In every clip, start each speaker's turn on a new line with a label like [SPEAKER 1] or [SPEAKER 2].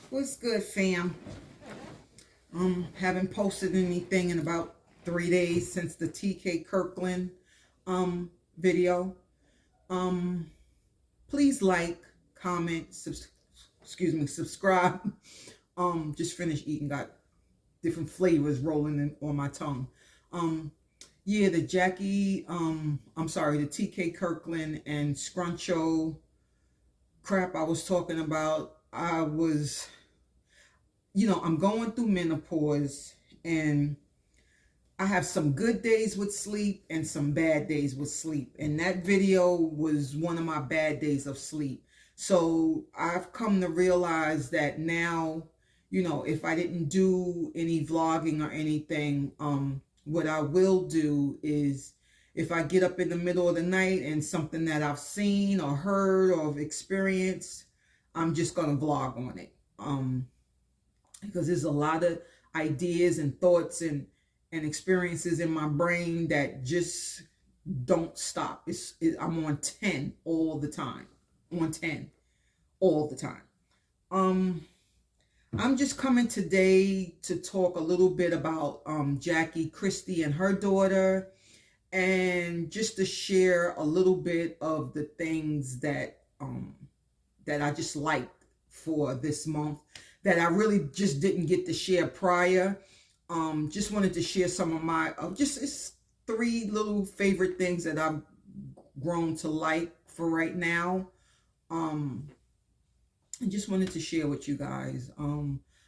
[SPEAKER 1] What's good, fam? Haven't posted anything in about 3 days since the TK Kirkland video. Um, please like, comment, subscribe. Just finished eating, got different flavors rolling on my tongue. Um, yeah, the TK Kirkland and Scruncho crap I was talking about. I'm going through menopause, and I have some good days with sleep and some bad days with sleep. And that video was one of my bad days of sleep. So I've come to realize that now, if I didn't do any vlogging or anything, what I will do is if I get up in the middle of the night and something that I've seen or heard or experienced, I'm just going to vlog on it. Because there's a lot of ideas and thoughts and experiences in my brain that just don't stop. I'm on 10 all the time. On 10 all the time. I'm just coming today to talk a little bit about Jackie Christie and her daughter, and just to share a little bit of the things that I just liked for this month that I really just didn't get to share prior. Just wanted to share some of my it's 3 little favorite things that I've grown to like for right now. I just wanted to share with you guys.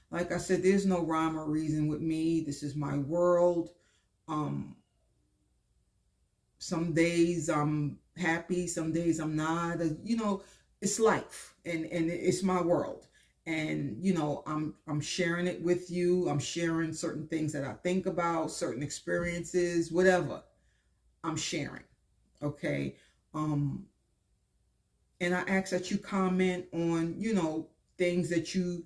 [SPEAKER 1] Like I said, there's no rhyme or reason with me. This is my world. Some days I'm happy, some days I'm not. It's life, and it's my world. And I'm sharing it with you. I'm sharing certain things that I think about, certain experiences, whatever I'm sharing. Okay. And I ask that you comment on things that your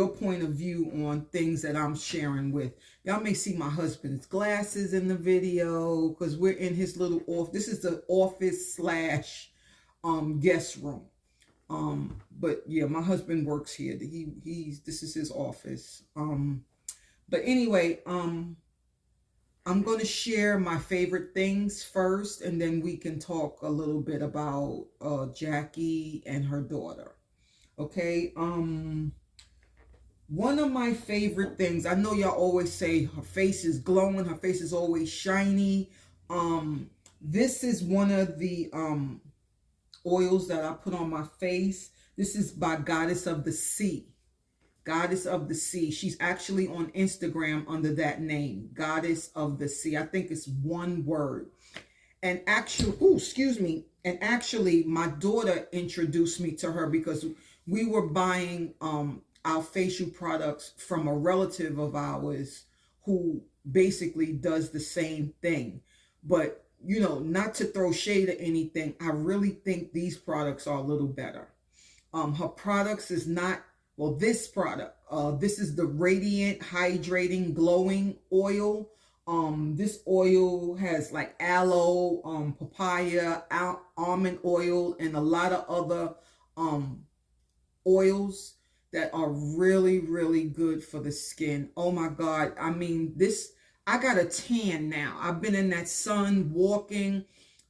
[SPEAKER 1] point of view on things that I'm sharing with. Y'all may see my husband's glasses in the video because we're in his little office. This is the office slash guest room. But yeah, my husband works here. This is his office. But anyway, I'm going to share my favorite things first, and then we can talk a little bit about Jackie and her daughter. Okay. One of my favorite things, I know y'all always say her face is glowing, her face is always shiny. This is one of the oils that I put on my face. This is by Goddess of the Sea. Goddess of the Sea. She's actually on Instagram under that name, Goddess of the Sea. I think it's one word. And actually, my daughter introduced me to her because we were buying our facial products from a relative of ours who basically does the same thing. But not to throw shade or anything, I really think these products are a little better. Her products is not, well, this product, this is the Radiant Hydrating Glowing Oil. This oil has like aloe, papaya, almond oil, and a lot of other oils that are really, really good for the skin. Oh my God. I mean, I got a tan now. I've been in that sun walking.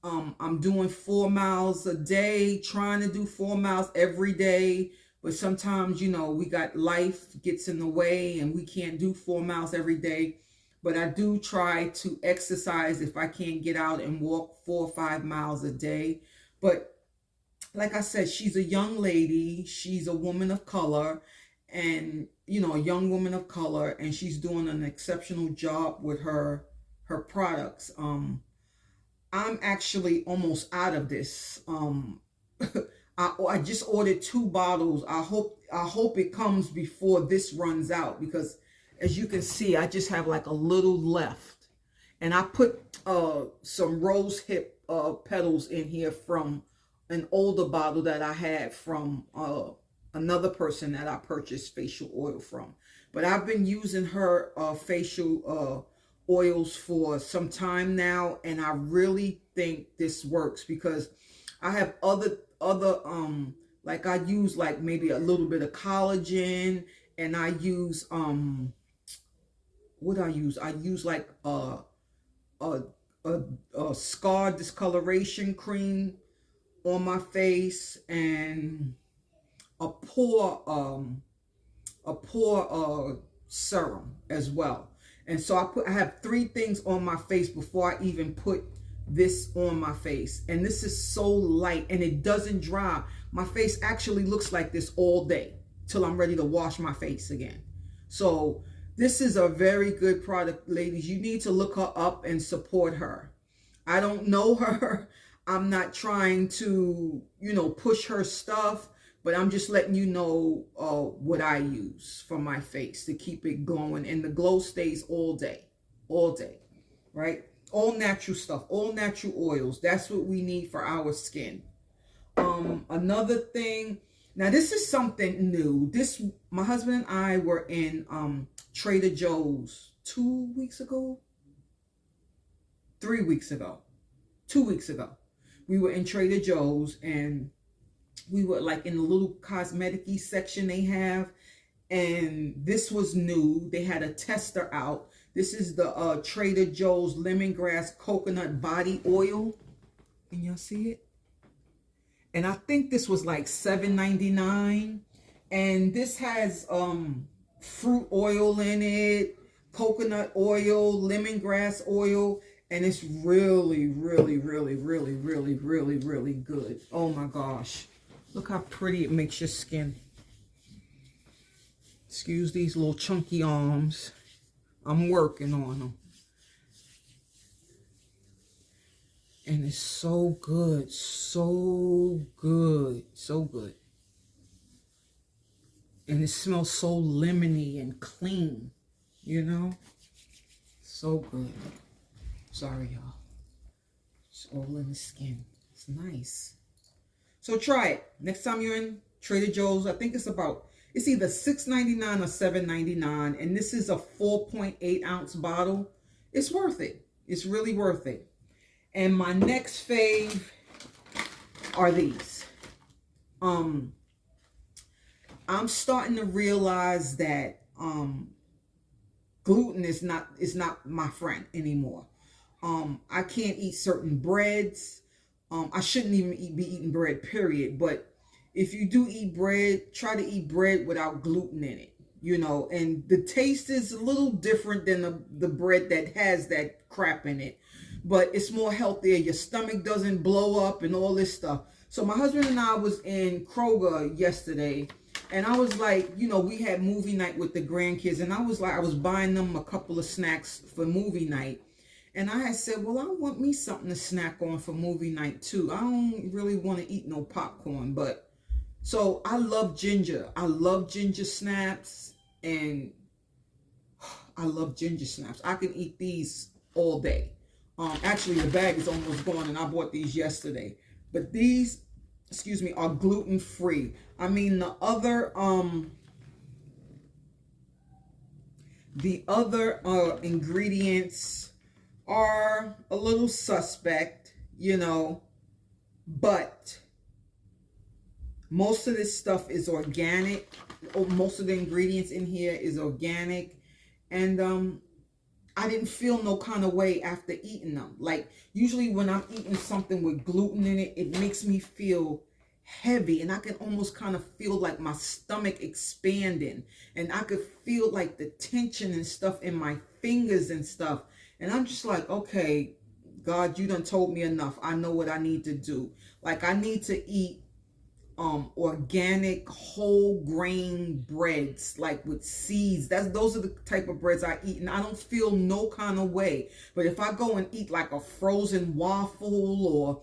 [SPEAKER 1] I'm doing 4 miles a day, trying to do 4 miles every day. But sometimes, we got life gets in the way and we can't do 4 miles every day. But I do try to exercise if I can't get out and walk 4 or 5 miles a day. But like I said, she's a young lady. She's a woman of color, and a young woman of color, and she's doing an exceptional job with her products. I'm actually almost out of this. I just ordered 2 bottles. I hope it comes before this runs out, because as you can see, I just have like a little left. And I put some rose hip petals in here from an older bottle that I had from another person that I purchased facial oil from. But I've been using her facial oils for some time now, and I really think this works because I have other Like I use like maybe a little bit of collagen, and I use what I use? I use like a, a scar discoloration cream on my face, and a pore serum as well. And so I have 3 things on my face before I even put this on my face. And this is so light, and it doesn't dry. My face actually looks like this all day till I'm ready to wash my face again. So this is a very good product, ladies. You need to look her up and support her. I don't know her. I'm not trying to, push her stuff, but I'm just letting you know what I use for my face to keep it glowing. And the glow stays all day, right? All natural stuff, all natural oils. That's what we need for our skin. Another thing, now this is something new. My husband and I were in Trader Joe's 2 weeks ago, 3 weeks ago, 2 weeks ago. We were in Trader Joe's, and we were like in the little cosmetic-y section they have, and this was new. They had a tester out. This is the Trader Joe's lemongrass coconut body oil. Can y'all see it? And I think this was like $7.99. And this has fruit oil in it, coconut oil, lemongrass oil, and it's really, really, really, really, really, really, really good. Oh my gosh. Look how pretty it makes your skin. Excuse these little chunky arms. I'm working on them. And it's so good, so good, so good. And it smells so lemony and clean, So good. Sorry, y'all. It's all in the skin. It's nice. So try it. Next time you're in Trader Joe's, I think it's either $6.99 or $7.99. And this is a 4.8 ounce bottle. It's worth it. It's really worth it. And my next fave are these. I'm starting to realize that gluten is not my friend anymore. I can't eat certain breads. I shouldn't even be eating bread, period. But if you do eat bread, try to eat bread without gluten in it, and the taste is a little different than the bread that has that crap in it, but it's more healthier. Your stomach doesn't blow up and all this stuff. So my husband and I was in Kroger yesterday, and I was like, we had movie night with the grandkids, and I was buying them a couple of snacks for movie night. And I had said, well, I want me something to snack on for movie night too. I don't really want to eat no popcorn, but so I love ginger. I love ginger snaps, and I love ginger snaps. I can eat these all day. Actually, the bag is almost gone, and I bought these yesterday. But these, are gluten-free. I mean, the other ingredients are a little suspect, but most of this stuff is organic. Most of the ingredients in here is organic, and I didn't feel no kind of way after eating them. Like, usually when I'm eating something with gluten in it, it makes me feel heavy, and I can almost kind of feel like my stomach expanding, and I could feel like the tension and stuff in my fingers and stuff. And I'm just like, okay, God, you done told me enough. I know what I need to do. Like, I need to eat organic whole grain breads, like with seeds. Those are the type of breads I eat, and I don't feel no kind of way. But if I go and eat like a frozen waffle or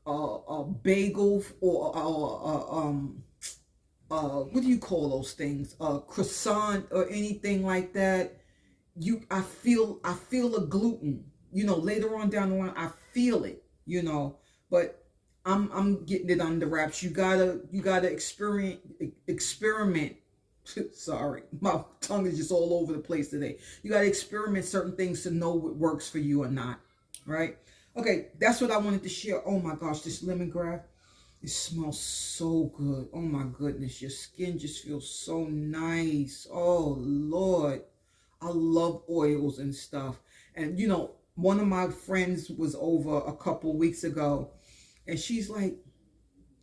[SPEAKER 1] a bagel or what do you call those things? Croissant or anything like that. I feel the gluten. Later on down the line, I feel it. But I'm getting it under wraps. You gotta experiment. Sorry, my tongue is just all over the place today. You gotta experiment certain things to know what works for you or not. Right? Okay, that's what I wanted to share. Oh my gosh, this lemongrass. It smells so good. Oh my goodness, your skin just feels so nice. Oh Lord, I love oils and stuff. And you know, one of my friends was over a couple weeks ago, and she's like,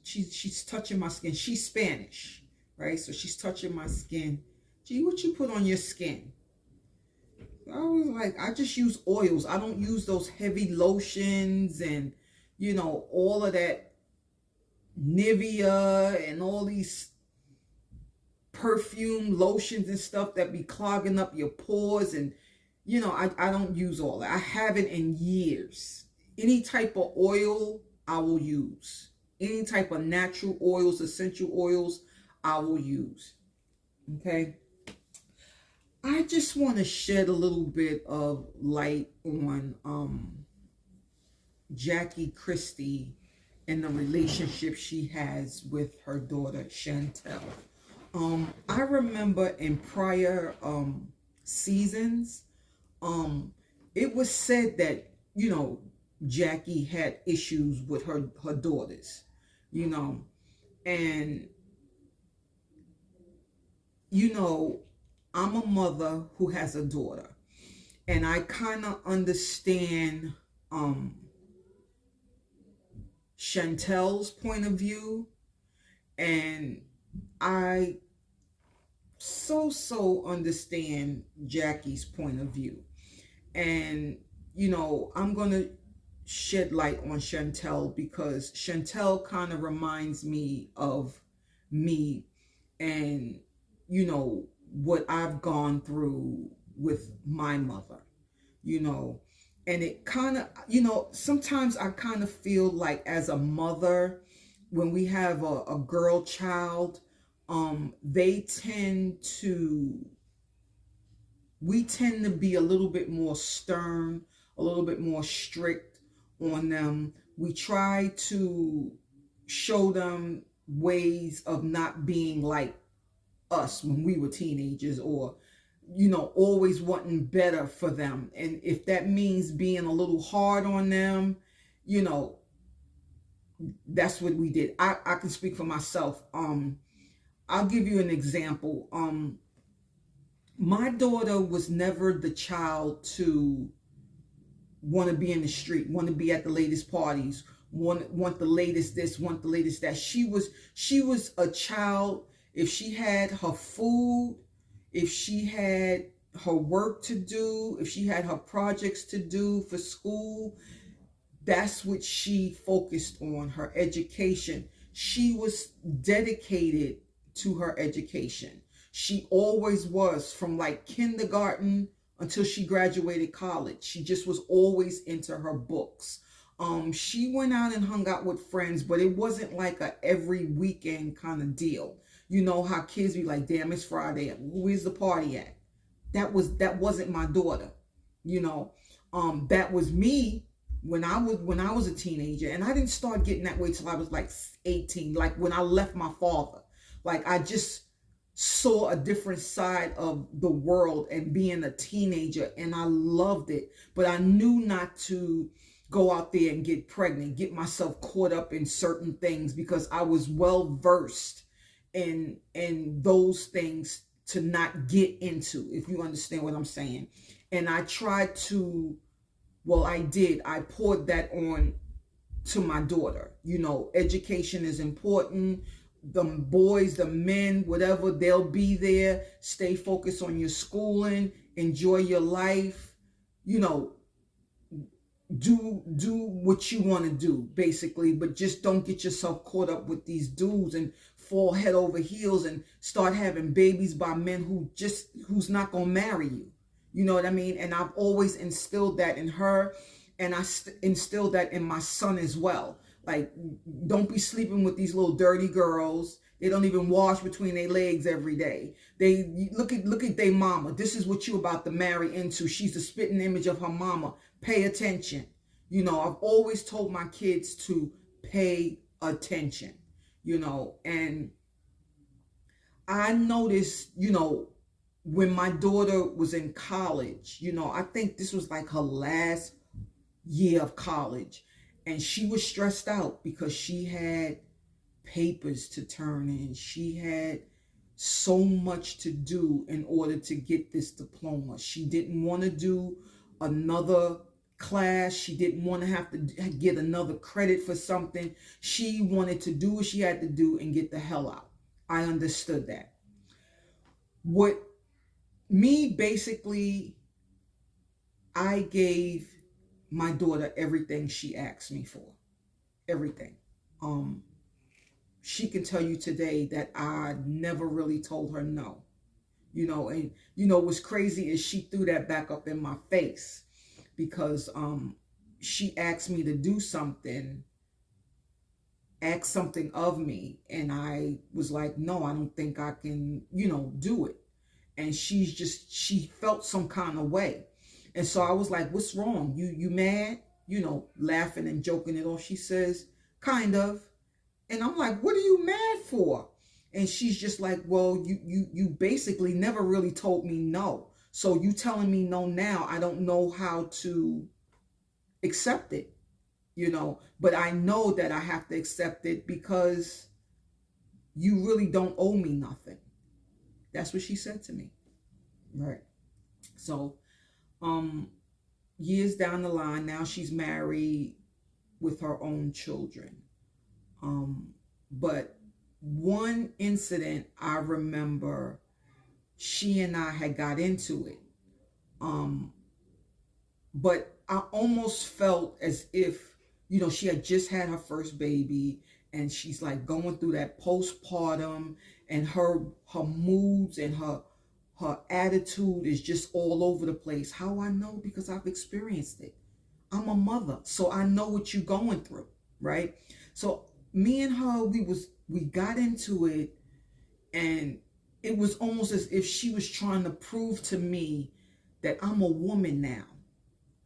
[SPEAKER 1] she's touching my skin. She's Spanish, right? So she's touching my skin. Gee, what you put on your skin? I was like, I just use oils. I don't use those heavy lotions and, you know, all of that Nivea and all these perfume lotions and stuff that be clogging up your pores. And, you know, I don't use all that. I haven't in years. Any type of oil, I will use. Any type of natural oils, essential oils, I will use. Okay. I just want to shed a little bit of light on Jackie Christie and the relationship she has with her daughter Chantel. I remember in prior seasons, it was said that, you know, Jackie had issues with her daughters, you know, and you know, I'm a mother who has a daughter, and I kind of understand Chantel's point of view, and I so understand Jackie's point of view. And you know, I'm gonna shed light on Chantel because Chantel kind of reminds me of me, and you know what I've gone through with my mother, you know. And it kind of, you know, sometimes I kind of feel like as a mother, when we have a girl child, they tend to, we tend to be a little bit more stern, a little bit more strict on them. We try to show them ways of not being like us when we were teenagers, or you know, always wanting better for them. And if that means being a little hard on them, you know, that's what we did. I can speak for myself. I'll give you an example. My daughter was never the child to want to be in the street, want to be at the latest parties, want the latest this, want the latest that. She was a child. If she had her food, if she had her work to do, if she had her projects to do for school, that's what she focused on, her education. She was dedicated to her education. She always was, from like kindergarten until she graduated college. She just was always into her books. She went out and hung out with friends, but it wasn't like a every weekend kind of deal. You know how kids be like, damn, it's Friday. Where's the party at? That wasn't my daughter. You know, that was me when I was a teenager, and I didn't start getting that way till I was like 18. Like when I left my father, like I just saw a different side of the world and being a teenager, and I loved it. But I knew not to go out there and get pregnant, get myself caught up in certain things, because I was well versed in those things to not get into, if you understand what I'm saying. And I tried to, well, I did. I poured that on to my daughter. You know, education is important. The boys, the men, whatever, they'll be there. Stay focused on your schooling. Enjoy your life. You know, do what you want to do, basically, but just don't get yourself caught up with these dudes and fall head over heels and start having babies by men who's not gonna marry you. You know what I mean? And I've always instilled that in her, and I instilled that in my son as well. Like, don't be sleeping with these little dirty girls. They don't even wash between their legs every day. They look at their mama. This is what you about to marry into. She's the spitting image of her mama. Pay attention. You know, I've always told my kids to pay attention, you know. And I noticed, you know, when my daughter was in college, you know, I think this was like her last year of college, and she was stressed out because she had papers to turn in. She had so much to do in order to get this diploma. She didn't want to do another class. She didn't want to have to get another credit for something. She wanted to do what she had to do and get the hell out. I understood that. What me basically, I gave my daughter everything she asked me for. Everything. She can tell you today that I never really told her no. And what's crazy is she threw that back up in my face because she asked me to do something, ask something of me, and I was like, no, I don't think I can, do it. And she felt some kind of way. And so I was like, what's wrong? You mad? Laughing and joking it off. She says, kind of. And I'm like, what are you mad for? And she's just like, well, you basically never really told me no. So you telling me no now, I don't know how to accept it, But I know that I have to accept it because you really don't owe me nothing. That's what she said to me. Right. So, years down the line, now she's married with her own children. But one incident I remember, she and I had got into it. But I almost felt as if, she had just had her first baby and she's like going through that postpartum, and her moods and her attitude is just all over the place. How I know? Because I've experienced it. I'm a mother, so I know what you're going through, right? So me and her, we got into it, and it was almost as if she was trying to prove to me that I'm a woman now.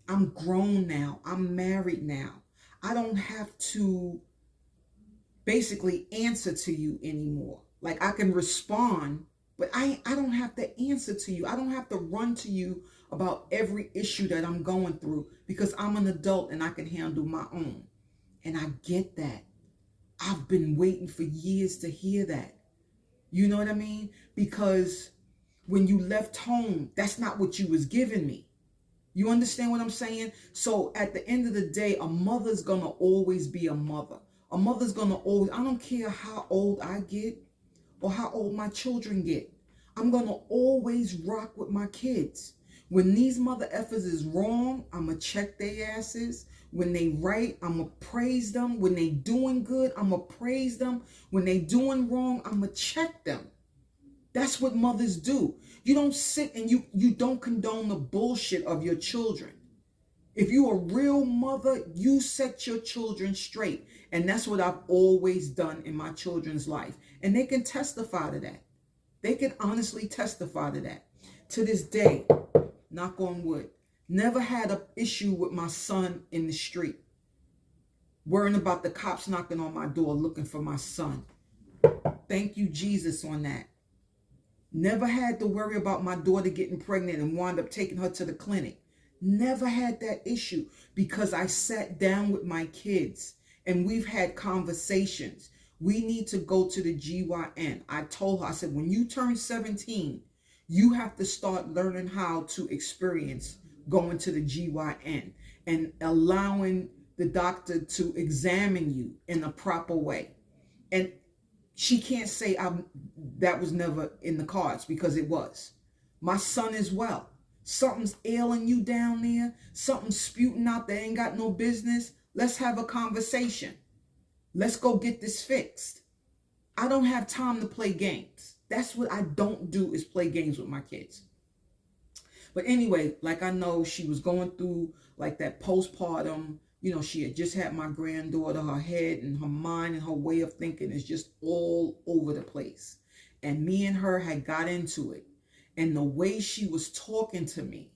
[SPEAKER 1] I'm grown now. I'm married now. I don't have to basically answer to you anymore. Like, I can respond, but I don't have to answer to you. I don't have to run to you about every issue that I'm going through because I'm an adult and I can handle my own. And I get that. I've been waiting for years to hear that. You know what I mean? Because when you left home, that's not what you was giving me. You understand what I'm saying? So at the end of the day, a mother's going to always be a mother. A mother's going to always, I don't care how old I get or how old my children get. I'm going to always rock with my kids. When these mother effers is wrong, I'm going to check their asses. When they right, I'm going to praise them. When they doing good, I'm going to praise them. When they doing wrong, I'm going to check them. That's what mothers do. You don't sit and you don't condone the bullshit of your children. If you're a real mother, you set your children straight. And that's what I've always done in my children's life. And they can testify to that. They can honestly testify to that. To this day, knock on wood, never had an issue with my son in the street, worrying about the cops knocking on my door looking for my son. Thank you, Jesus, on that. Never had to worry about my daughter getting pregnant and wind up taking her to the clinic. Never had that issue because I sat down with my kids and we've had conversations. We need to go to the GYN. I told her, I said, when you turn 17, you have to start learning how to experience going to the GYN and allowing the doctor to examine you in a proper way. And she can't say that was never in the cards, because it was. My son as well. Something's ailing you down there. Something's spewing out that ain't got no business. Let's have a conversation. Let's go get this fixed. I don't have time to play games. That's what I don't do, is play games with my kids. But anyway, like, I know she was going through like that postpartum. She had just had my granddaughter. Her head and her mind and her way of thinking is just all over the place. And me and her had got into it. And the way she was talking to me,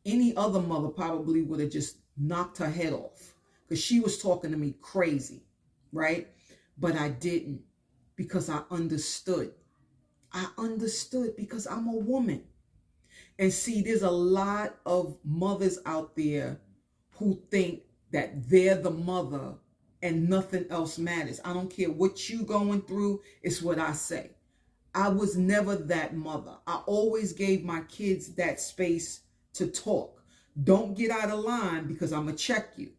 [SPEAKER 1] any other mother probably would have just knocked her head off, because she was talking to me crazy, right? But I didn't, because I understood. I understood because I'm a woman. And see, there's a lot of mothers out there who think that they're the mother and nothing else matters. I don't care what you going through, it's what I say. I was never that mother. I always gave my kids that space to talk. Don't get out of line because I'm going to check you.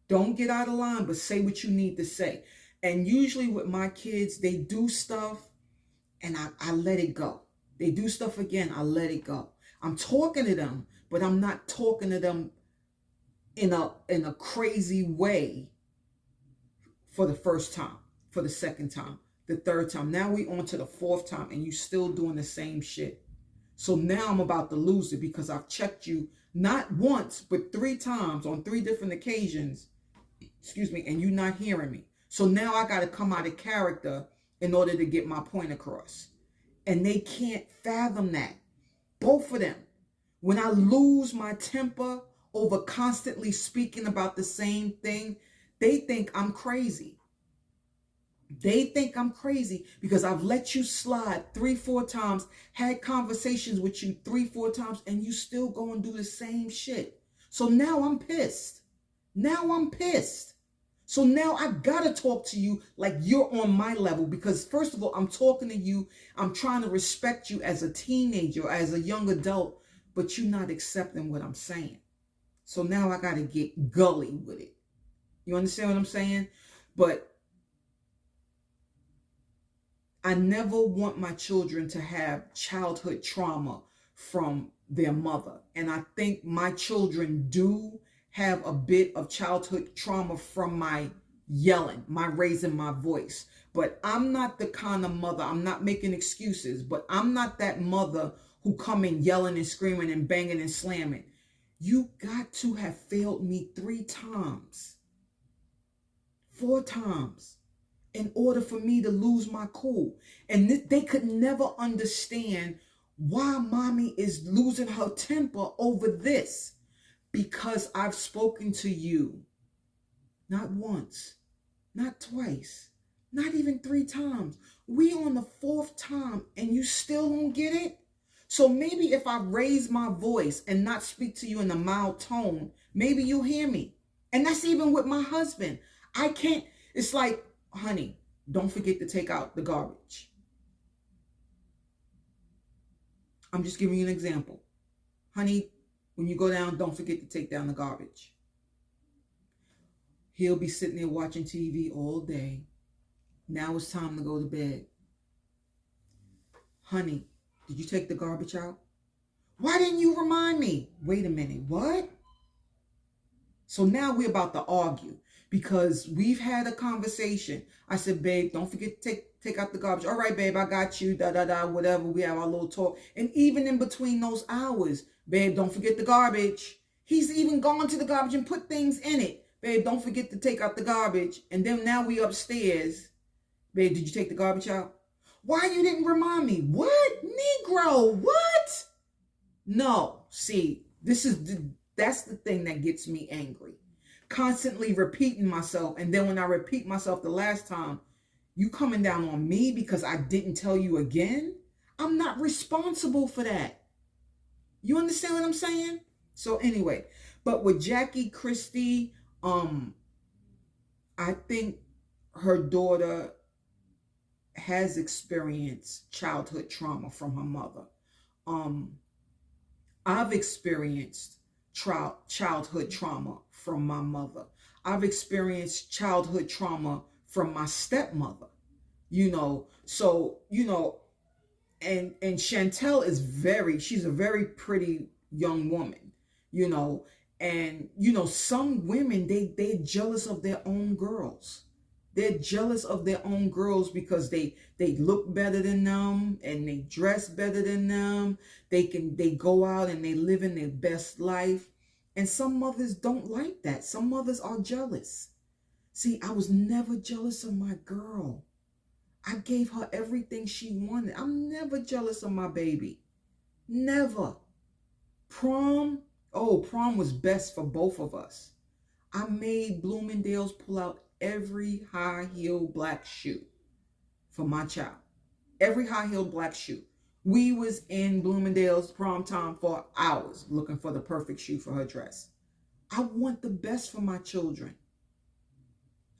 [SPEAKER 1] Don't get out of line, but say what you need to say. And usually with my kids, they do stuff and I let it go. They do stuff again, I let it go. I'm talking to them, but I'm not talking to them in a crazy way for the first time, for the second time, the third time. Now we on to the fourth time and you still doing the same shit. So now I'm about to lose it because I've checked you not once, but 3 times on 3 different occasions, excuse me, and you not hearing me. So now I got to come out of character in order to get my point across. And they can't fathom that. Both of them. When I lose my temper over constantly speaking about the same thing, they think I'm crazy. They think I'm crazy because I've let you slide 3-4 times, had conversations with you 3-4 times, and you still go and do the same shit. So now I'm pissed. Now I'm pissed. So now I gotta talk to you like you're on my level because first of all, I'm talking to you. I'm trying to respect you as a teenager, as a young adult, but you're not accepting what I'm saying. So now I gotta get gully with it. You understand what I'm saying? But I never want my children to have childhood trauma from their mother. And I think my children do have a bit of childhood trauma from my yelling, my raising my voice. But I'm not the kind of mother, I'm not making excuses, but I'm not that mother who come in yelling and screaming and banging and slamming. You got to have failed me 3 times, 4 times in order for me to lose my cool. And they could never understand why mommy is losing her temper over this. Because I've spoken to you not once, not twice, not even 3 times. We on the 4th time and you still don't get it? So maybe if I raise my voice and not speak to you in a mild tone, maybe you'll hear me. And that's even with my husband. I can't, it's like, honey, don't forget to take out the garbage. I'm just giving you an example. Honey, when you go down, don't forget to take down the garbage. He'll be sitting there watching TV all day. Now it's time to go to bed. Honey, did you take the garbage out? Why didn't you remind me? Wait a minute, what? So now we're about to argue because we've had a conversation. I said, babe, don't forget to take out the garbage. All right, babe, I got you, whatever. We have our little talk. And even in between those hours, babe, don't forget the garbage. He's even gone to the garbage and put things in it. Babe, don't forget to take out the garbage. And then now we upstairs. Babe, did you take the garbage out? Why you didn't remind me? What? Negro, what? No, see, that's the thing that gets me angry. Constantly repeating myself. And then when I repeat myself the last time, you coming down on me because I didn't tell you again? I'm not responsible for that. You understand what I'm saying? So anyway, but with Jackie Christie, I think her daughter has experienced childhood trauma from her mother. I've experienced childhood trauma from my mother. I've experienced childhood trauma from my stepmother. So, and Chantel is she's a very pretty young woman, and, some women, they're jealous of their own girls. They're jealous of their own girls because they look better than them and they dress better than them. They go out and they live in their best life. And some mothers don't like that. Some mothers are jealous. See, I was never jealous of my girl. I gave her everything she wanted. I'm never jealous of my baby. Never. Prom was best for both of us. I made Bloomingdale's pull out every high-heeled black shoe for my child. Every high-heeled black shoe. We was in Bloomingdale's prom time for hours looking for the perfect shoe for her dress. I want the best for my children.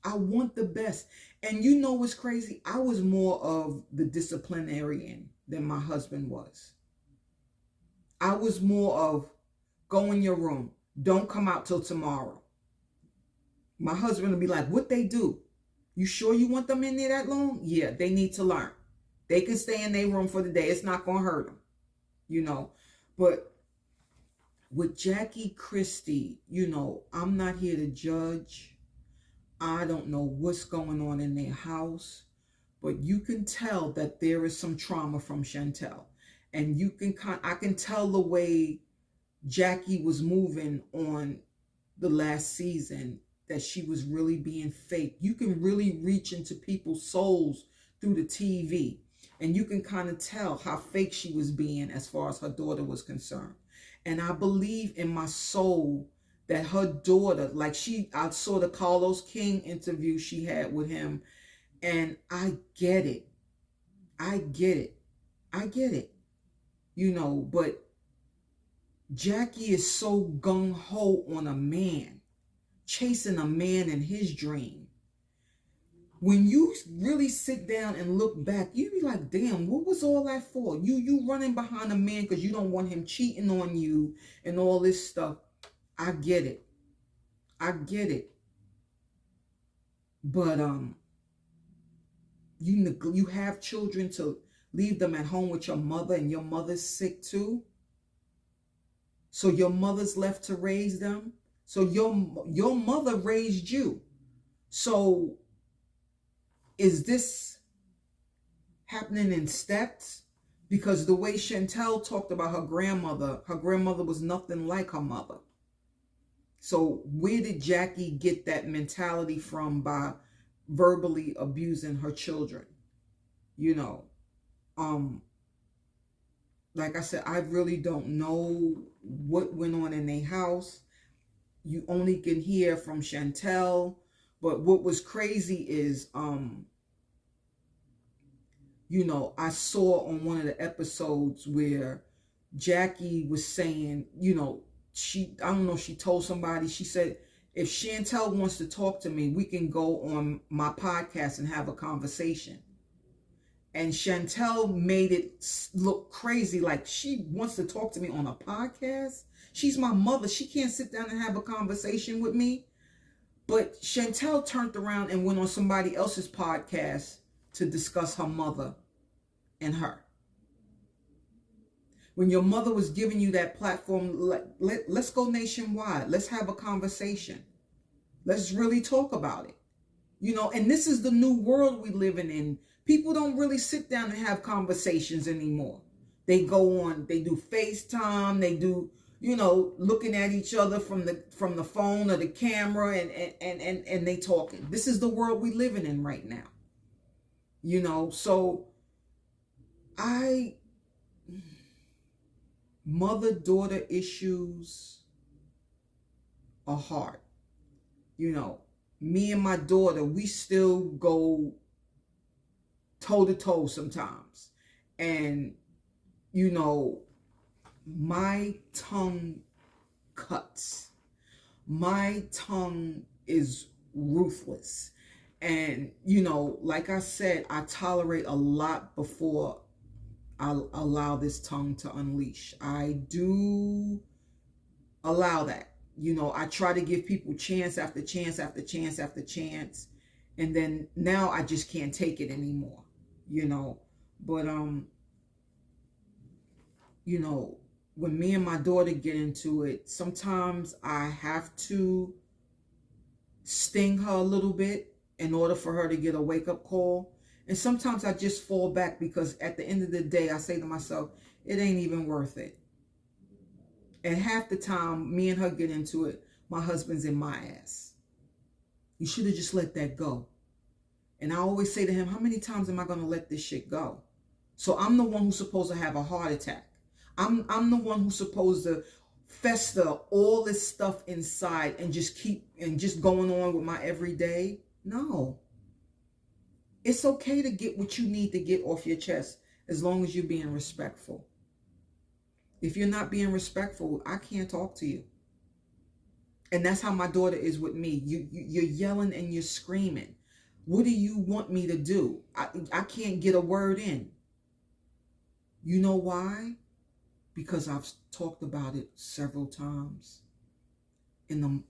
[SPEAKER 1] I want the best. And you know what's crazy? I was more of the disciplinarian than my husband was. I was more of go in your room. Don't come out till tomorrow. My husband would be like, what they do? You sure you want them in there that long? Yeah, they need to learn. They can stay in their room for the day. It's not going to hurt them, you know. But with Jackie Christie, you know, I'm not here to judge. I don't know what's going on in their house, but you can tell that there is some trauma from Chantel. And I can tell the way Jackie was moving on the last season, that she was really being fake. You can really reach into people's souls through the TV, and you can kind of tell how fake she was being as far as her daughter was concerned. And I believe in my soul that her daughter, like I saw the Carlos King interview she had with him, and I get it. I get it. I get it. You know, but Jackie is so gung-ho on a man, chasing a man in his dream. When you really sit down and look back, you be like, damn, what was all that for? You running behind a man because you don't want him cheating on you and all this stuff. I get it. I get it. But you have children to leave them at home with your mother, and your mother's sick too. So your mother's left to raise them. So your mother raised you. So is this happening in steps? Because the way Chantel talked about her grandmother was nothing like her mother. So where did Jackie get that mentality from by verbally abusing her children? You know, like I said, I really don't know what went on in their house. You only can hear from Chantel. But what was crazy is, you know, I saw on one of the episodes where Jackie was saying, you know, I don't know, she told somebody, she said, if Chantel wants to talk to me, we can go on my podcast and have a conversation. And Chantel made it look crazy, like she wants to talk to me on a podcast. She's my mother. She can't sit down and have a conversation with me. But Chantel turned around and went on somebody else's podcast to discuss her mother and her. When your mother was giving you that platform, let's go nationwide. Let's have a conversation. Let's really talk about it. You know, and this is the new world we living in. People don't really sit down and have conversations anymore. They go on, they do FaceTime, they do, you know, looking at each other from the phone or the camera, and they talking. This is the world we living in right now. You know, so mother-daughter issues are hard. You know, me and my daughter, we still go toe to toe sometimes. And, you know, my tongue cuts. My tongue is ruthless. And, you know, like I said, I tolerate a lot before I'll allow this tongue to unleash. I do allow that. You know, I try to give people chance after chance after chance after chance. And then now I just can't take it anymore, you know. But, you know, when me and my daughter get into it, sometimes I have to sting her a little bit in order for her to get a wake-up call. And sometimes I just fall back because at the end of the day, I say to myself, it ain't even worth it. And half the time, me and her get into it, my husband's in my ass. You should have just let that go. And I always say to him, how many times am I going to let this shit go? So I'm the one who's supposed to have a heart attack. I'm the one who's supposed to fester all this stuff inside and just going on with my everyday. No. It's okay to get what you need to get off your chest as long as you're being respectful. If you're not being respectful, I can't talk to you. And that's how my daughter is with me. You're yelling and you're screaming. What do you want me to do? I can't get a word in. You know why? Because I've talked about it several times in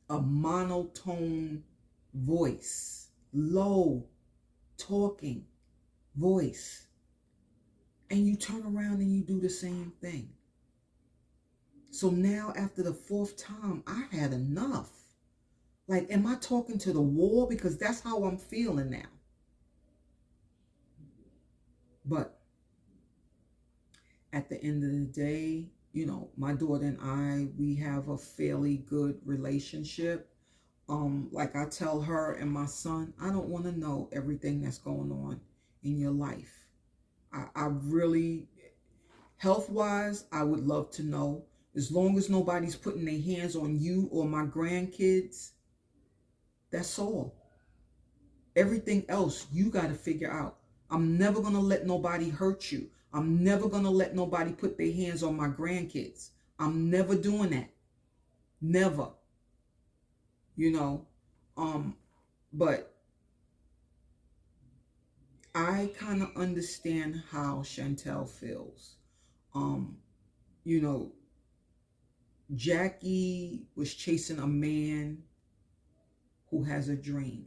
[SPEAKER 1] a monotone voice, low talking voice. And you turn around and you do the same thing. So now after the fourth time, I had enough. Like, am I talking to the wall? Because that's how I'm feeling now. But at the end of the day, you know, my daughter and I, we have a fairly good relationship. Like I tell her and my son, I don't want to know everything that's going on in your life. I really, health-wise, I would love to know. As long as nobody's putting their hands on you or my grandkids, that's all. Everything else, you got to figure out. I'm never going to let nobody hurt you. I'm never going to let nobody put their hands on my grandkids. I'm never doing that. Never. You know, but I kind of understand how Chantel feels. You know, Jackie was chasing a man who has a dream.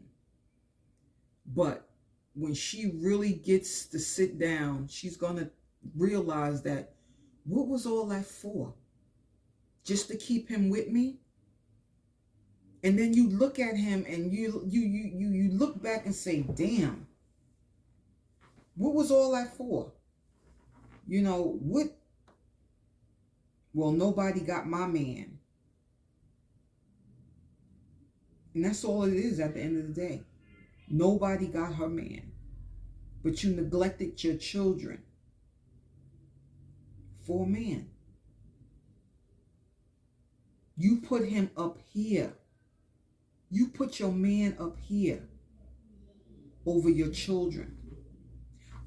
[SPEAKER 1] But when she really gets to sit down, she's going to realize that, what was all that for? Just to keep him with me? And then you look at him and you look back and say, damn, what was all that for? You know, what? Well, nobody got my man. And that's all it is at the end of the day. Nobody got her man. But you neglected your children for a man. You put him up here. You put your man up here over your children.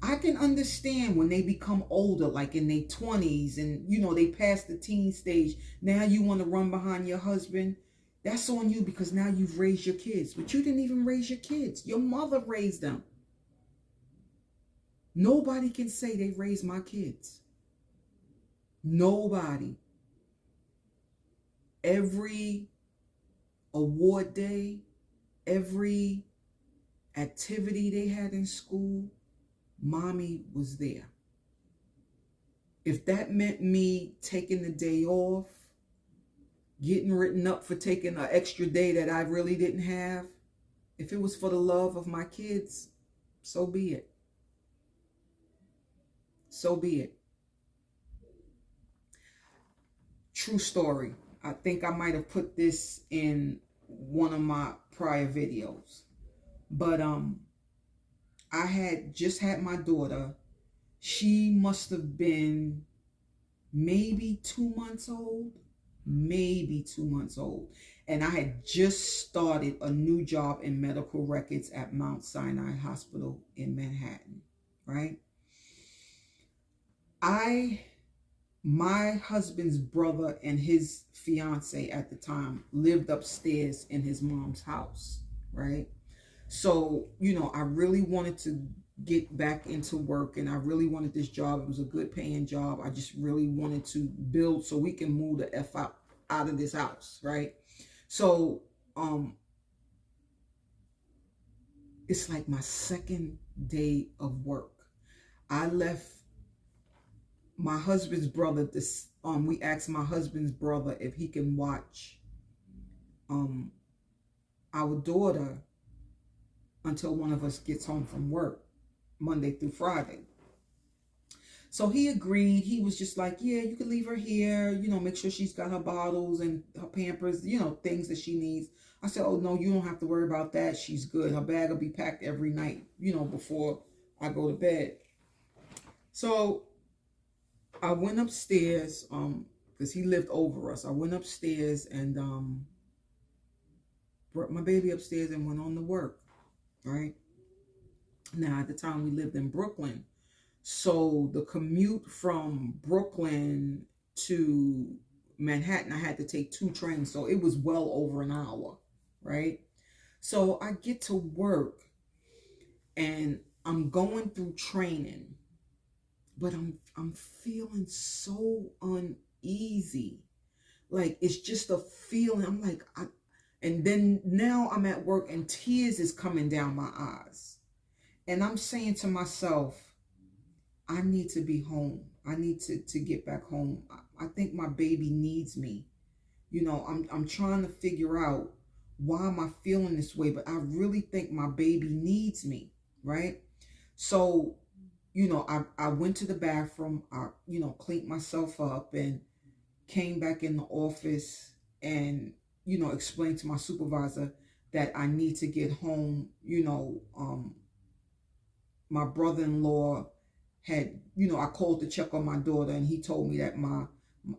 [SPEAKER 1] I can understand when they become older, like in their 20s, and you know, they pass the teen stage. Now you want to run behind your husband. That's on you, because now you've raised your kids. But you didn't even raise your kids. Your mother raised them. Nobody can say they raised my kids. Nobody. Every award day, every activity they had in school, mommy was there. If that meant me taking the day off, getting written up for taking an extra day that I really didn't have, if it was for the love of my kids, so be it. So be it. True story. I think I might have put this in one of my prior videos. But I had just had my daughter. She must have been maybe 2 months old. Maybe 2 months old. And I had just started a new job in medical records at Mount Sinai Hospital in Manhattan, right? My husband's brother and his fiance at the time lived upstairs in his mom's house, right? So, you know, I really wanted to get back into work, and I really wanted this job. It was a good paying job. I just really wanted to build so we can move the F out of this house, right? So, it's like my second day of work. I left my husband's brother, we asked my husband's brother if he can watch our daughter until one of us gets home from work, Monday through Friday. So he agreed. He was just like, yeah, you can leave her here, you know, make sure she's got her bottles and her Pampers, you know, things that she needs. I said, oh, no, you don't have to worry about that. She's good. Her bag will be packed every night, you know, before I go to bed. So I went upstairs, because he lived over us. I went upstairs and brought my baby upstairs and went on to work, right? Now, at the time, we lived in Brooklyn. So the commute from Brooklyn to Manhattan, I had to take 2 trains, so it was well over an hour, right? So I get to work and I'm going through training, but I'm feeling so uneasy. Like it's just a feeling. I'm like, and then now I'm at work and tears is coming down my eyes. And I'm saying to myself, I need to be home. I need to get back home. I think my baby needs me. You know, I'm trying to figure out why am I feeling this way, but I really think my baby needs me, right? So, you know, I went to the bathroom, I, you know, cleaned myself up and came back in the office and, you know, explained to my supervisor that I need to get home. You know, my brother-in-law had, you know, I called to check on my daughter and he told me that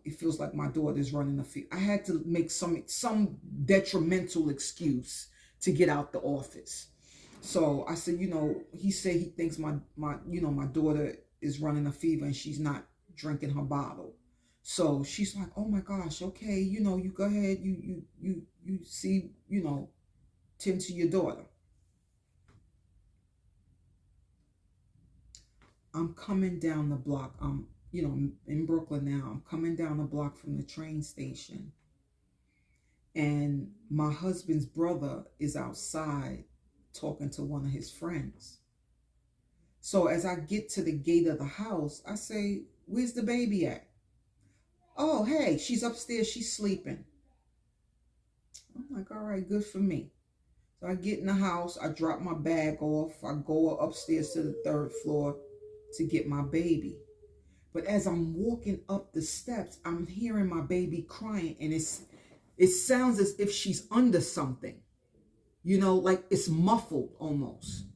[SPEAKER 1] it feels like my daughter is running a field. I had to make some detrimental excuse to get out the office. So I said, you know, he said he thinks my you know, my daughter is running a fever and she's not drinking her bottle. So she's like, oh my gosh, okay, you know, you go ahead, you see, you know, tend to your daughter. I'm coming down the block. I'm, you know, in Brooklyn now. I'm coming down the block from the train station. And my husband's brother is outside talking to one of his friends. So as I get to the gate of the house, I say, where's the baby at? Oh, hey, she's upstairs. She's sleeping. I'm like, all right, good for me. So I get in the house. I drop my bag off. I go upstairs to the 3rd floor to get my baby. But as I'm walking up the steps, I'm hearing my baby crying, and it sounds as if she's under something, you know, like it's muffled almost.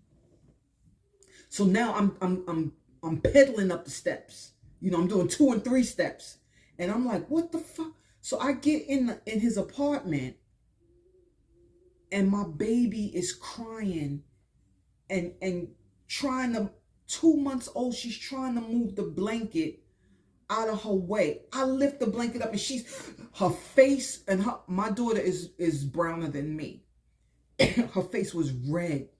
[SPEAKER 1] So now I'm pedaling up the steps. You know, I'm doing 2 and 3 steps, and I'm like, what the fuck? So I get in his apartment, and my baby is crying, and trying to, 2 months old, she's trying to move the blanket out of her way. I lift the blanket up and her face, and my daughter is browner than me. Her face was red.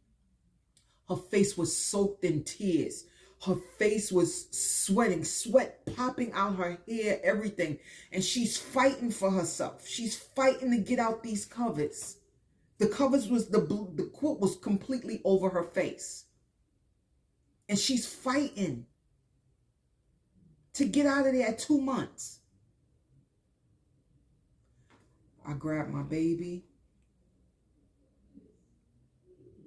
[SPEAKER 1] Her face was soaked in tears. Her face was sweating, sweat popping out her hair, everything. And she's fighting for herself. She's fighting to get out these covers. The covers was, the quilt was completely over her face. And she's fighting to get out of there at 2 months. I grabbed my baby.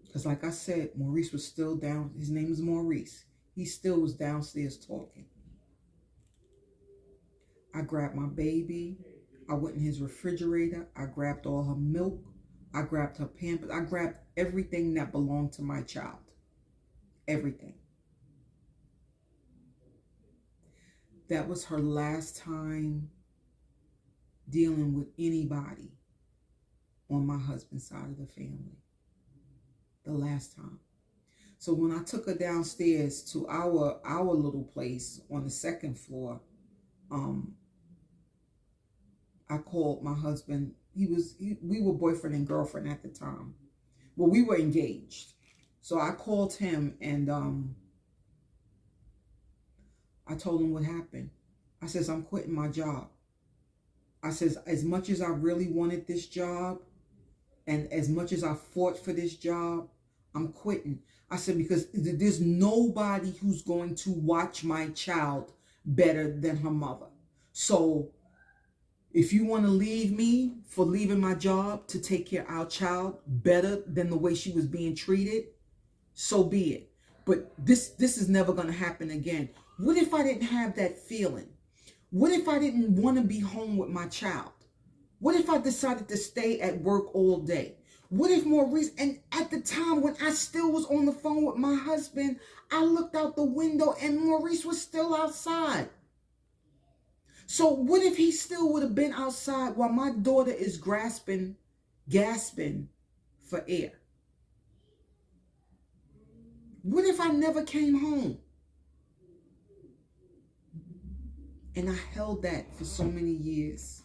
[SPEAKER 1] Because like I said, Maurice was still down. His name is Maurice. He still was downstairs talking. I grabbed my baby. I went in his refrigerator. I grabbed all her milk. I grabbed her pampers. I grabbed everything that belonged to my child. Everything. That was her last time dealing with anybody on my husband's side of the family. The last time. So when I took her downstairs to our little place on the 2nd floor, I called my husband. We were boyfriend and girlfriend at the time. Well, we were engaged. So I called him and I told him what happened. I says, I'm quitting my job. I says, as much as I really wanted this job and as much as I fought for this job, I'm quitting. I said, because there's nobody who's going to watch my child better than her mother. So if you want to leave me for leaving my job to take care of our child better than the way she was being treated, so be it. But this is never going to happen again. What if I didn't have that feeling? What if I didn't want to be home with my child? What if I decided to stay at work all day? What if Maurice, and at the time when I still was on the phone with my husband, I looked out the window and Maurice was still outside. So what if he still would have been outside while my daughter is gasping for air? What if I never came home? And I held that for so many years.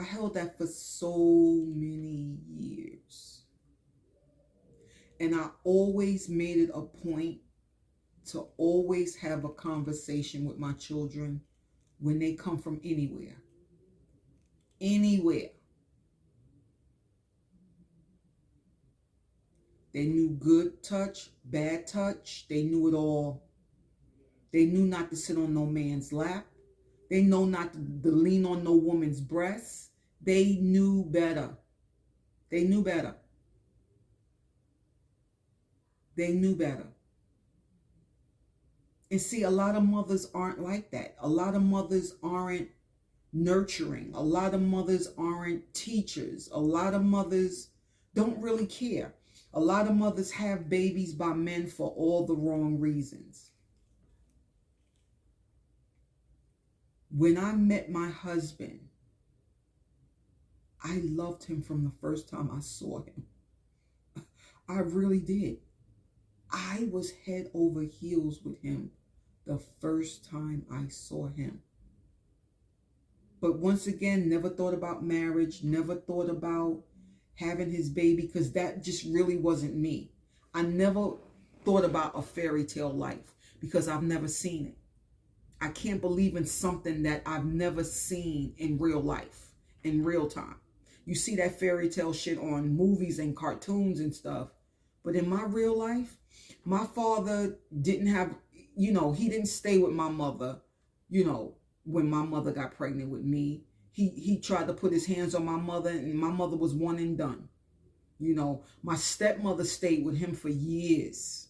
[SPEAKER 1] I held that for so many years. And I always made it a point to always have a conversation with my children when they come from anywhere. Anywhere. They knew good touch, bad touch. They knew it all. They knew not to sit on no man's lap. They know not to lean on no woman's breast. They knew better. They knew better. They knew better. And see, a lot of mothers aren't like that. A lot of mothers aren't nurturing. A lot of mothers aren't teachers. A lot of mothers don't really care. A lot of mothers have babies by men for all the wrong reasons. When I met my husband, I loved him from the first time I saw him. I really did. I was head over heels with him the first time I saw him. But once again, never thought about marriage, never thought about having his baby, because that just really wasn't me. I never thought about a fairy tale life because I've never seen it. I can't believe in something that I've never seen in real life, in real time. You see that fairy tale shit on movies and cartoons and stuff. But in my real life, my father didn't have, he didn't stay with my mother, when my mother got pregnant with me. He tried to put his hands on my mother, and my mother was one and done. My stepmother stayed with him for years.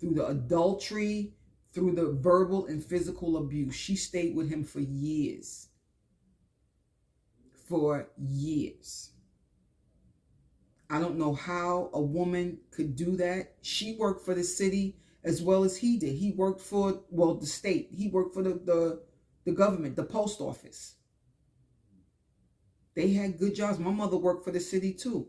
[SPEAKER 1] Through the adultery, through the verbal and physical abuse. She stayed with him for years. For years. I don't know how a woman could do that. She worked for the city as well as he did. He worked for, the state. He worked for the government, the post office. They had good jobs. My mother worked for the city too.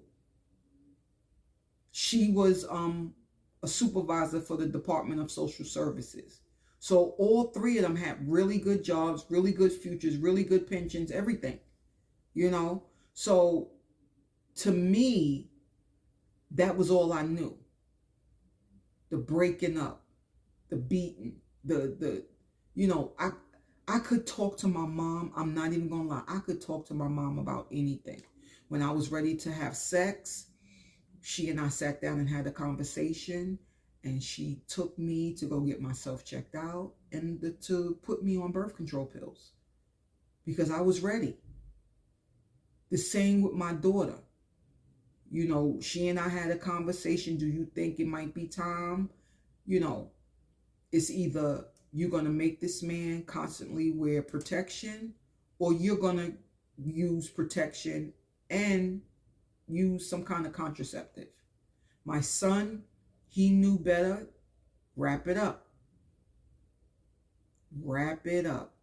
[SPEAKER 1] She was a supervisor for the Department of Social Services. So all three of them had really good jobs, really good futures, really good pensions, everything. So to me, that was all I knew. The breaking up, the beating, I could talk to my mom. I'm not even gonna lie. I could talk to my mom about anything. When I was ready to have sex, she and I sat down and had a conversation, and she took me to go get myself checked out and to put me on birth control pills because I was ready. The same with my daughter. She and I had a conversation. Do you think it might be time? It's either you're going to make this man constantly wear protection, or you're going to use protection and use some kind of contraceptive. My son, he knew better. Wrap it up. Wrap it up.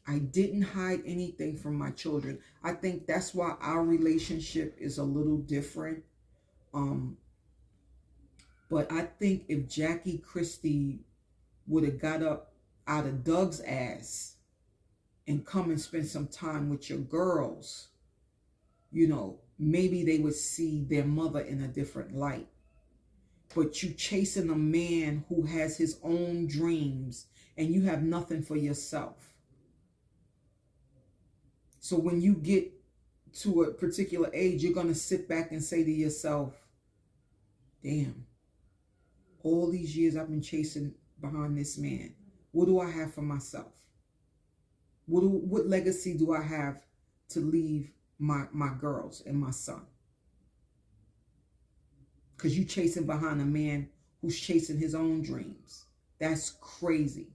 [SPEAKER 1] I didn't hide anything from my children. I think that's why our relationship is a little different. But I think if Jackie Christie would have got up out of Doug's ass and come and spend some time with your girls, maybe they would see their mother in a different light. But you chasing a man who has his own dreams and you have nothing for yourself. So when you get to a particular age, you're going to sit back and say to yourself, damn, all these years I've been chasing behind this man. What do I have for myself? What legacy do I have to leave my girls and my son? Because you chasing behind a man who's chasing his own dreams. That's crazy.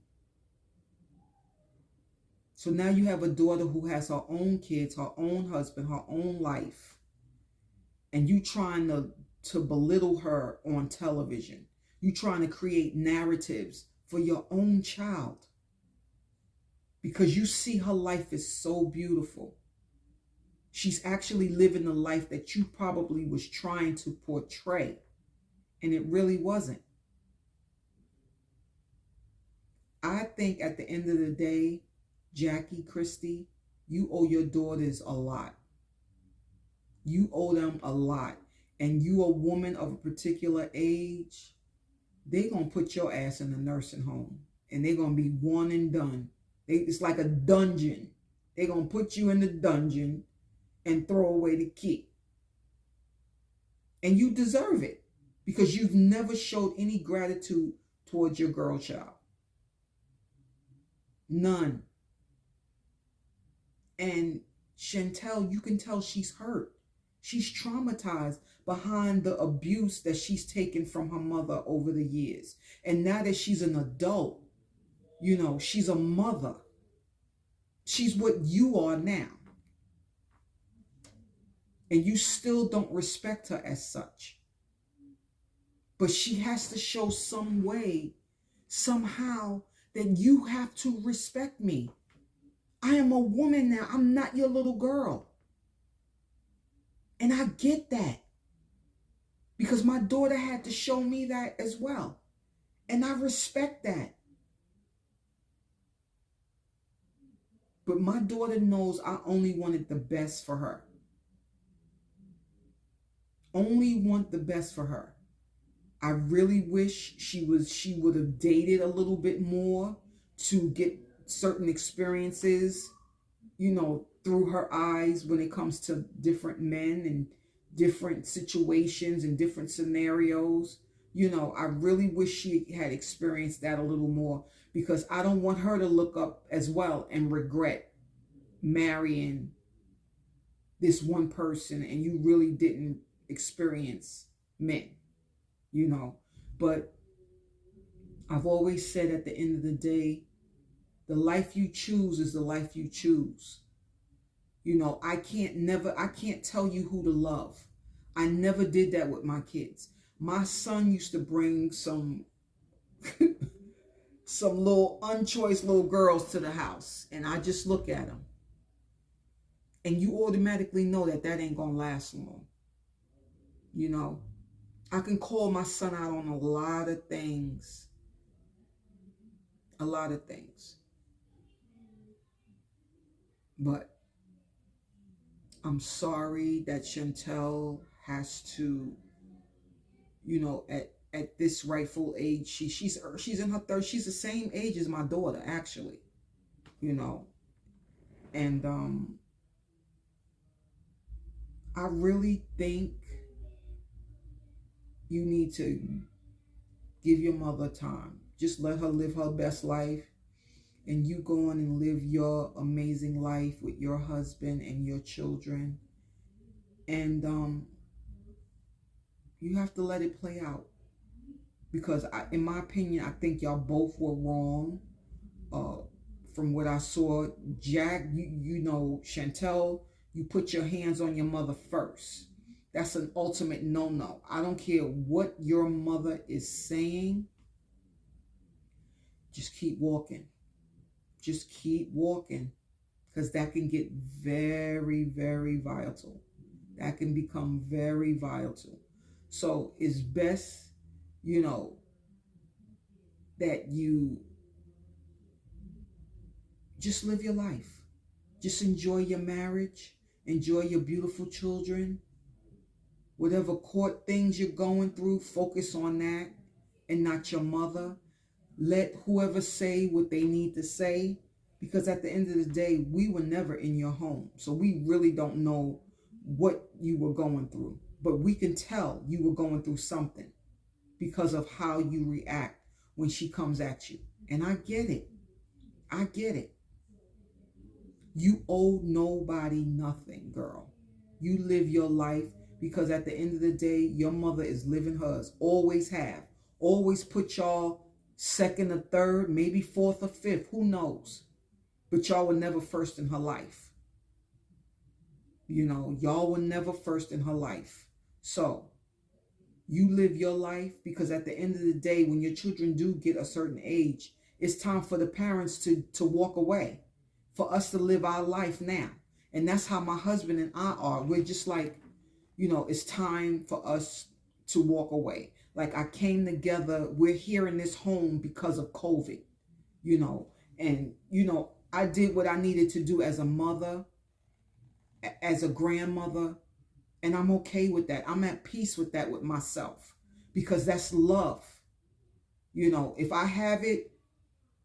[SPEAKER 1] So now you have a daughter who has her own kids, her own husband, her own life. And you trying to belittle her on television. You trying to create narratives for your own child. Because you see her life is so beautiful. She's actually living the life that you probably was trying to portray. And it really wasn't. I think at the end of the day, Jackie Christie, You owe your daughters a lot. You owe them a lot. And you a woman of a particular age, they gonna put your ass in a nursing home. And they gonna be one and done. It's like a dungeon. They gonna put you in the dungeon and throw away the key. And you deserve it. Because you've never showed any gratitude towards your girl child. None. And Chantel, you can tell she's hurt. She's traumatized behind the abuse that she's taken from her mother over the years. And now that she's an adult, you know, she's a mother. She's what you are now. And you still don't respect her as such. But she has to show some way, somehow, that you have to respect me. I am a woman now. I'm not your little girl. And I get that. Because my daughter had to show me that as well. And I respect that. But my daughter knows I only wanted the best for her. Only want the best for her. I really wish she would have dated a little bit more to get certain experiences, you know, through her eyes when it comes to different men and different situations and different scenarios. You know, I really wish she had experienced that a little more, because I don't want her to look up as well and regret marrying this one person and you really didn't experience men. You know, but I've always said at the end of the day, the life you choose is the life you choose. You know, I can't tell you who to love. I never did that with my kids. My son used to bring some little unchoiced little girls to the house, and I just look at them. And you automatically know that ain't gonna last long. You know, I can call my son out on a lot of things. A lot of things. But I'm sorry that Chantel has to, you know, at this rightful age, she's in her 30s. She's the same age as my daughter, actually. You know. And I really think you need to give your mother time. Just let her live her best life. And you go on and live your amazing life with your husband and your children. And you have to let it play out. Because in my opinion, I think y'all both were wrong. From what I saw, Jack, you know, Chantel, you put your hands on your mother first. That's an ultimate no-no. I don't care what your mother is saying. Just keep walking. Just keep walking. Because that can get very, very vital. That can become very vital. So it's best, you know, that you just live your life. Just enjoy your marriage. Enjoy your beautiful children. Whatever court things you're going through, focus on that and not your mother. Let whoever say what they need to say, because at the end of the day, we were never in your home. So we really don't know what you were going through. But we can tell you were going through something because of how you react when she comes at you. And I get it. I get it. You owe nobody nothing, girl. You live your life, because at the end of the day, your mother is living hers. Always have. Always put y'all second or third, maybe fourth or fifth. Who knows? But y'all were never first in her life. You know, y'all were never first in her life. So, you live your life, because at the end of the day, when your children do get a certain age, it's time for the parents to walk away. For us to live our life now. And that's how my husband and I are. We're just like, you know, it's time for us to walk away. Like, I came together, we're here in this home because of COVID, you know. And, you know, I did what I needed to do as a mother, as a grandmother, and I'm okay with that. I'm at peace with that with myself because that's love. You know, if I have it,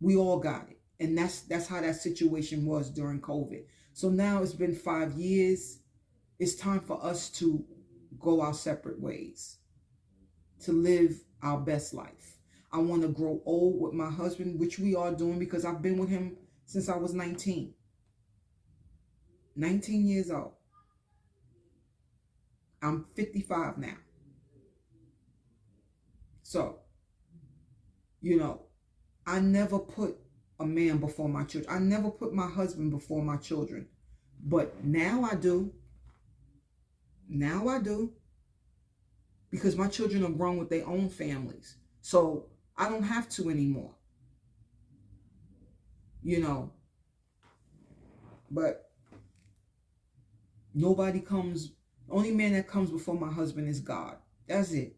[SPEAKER 1] we all got it. And that's how that situation was during COVID. So now it's been 5 years. It's time for us to go our separate ways, to live our best life. I want to grow old with my husband, which we are doing because I've been with him since I was 19. 19 years old. I'm 55 now. So, you know, I never put a man before my children. I never put my husband before my children. But now I do. Now I do. Because my children are grown with their own families. So I don't have to anymore. You know. But nobody comes. The only man that comes before my husband is God. That's it.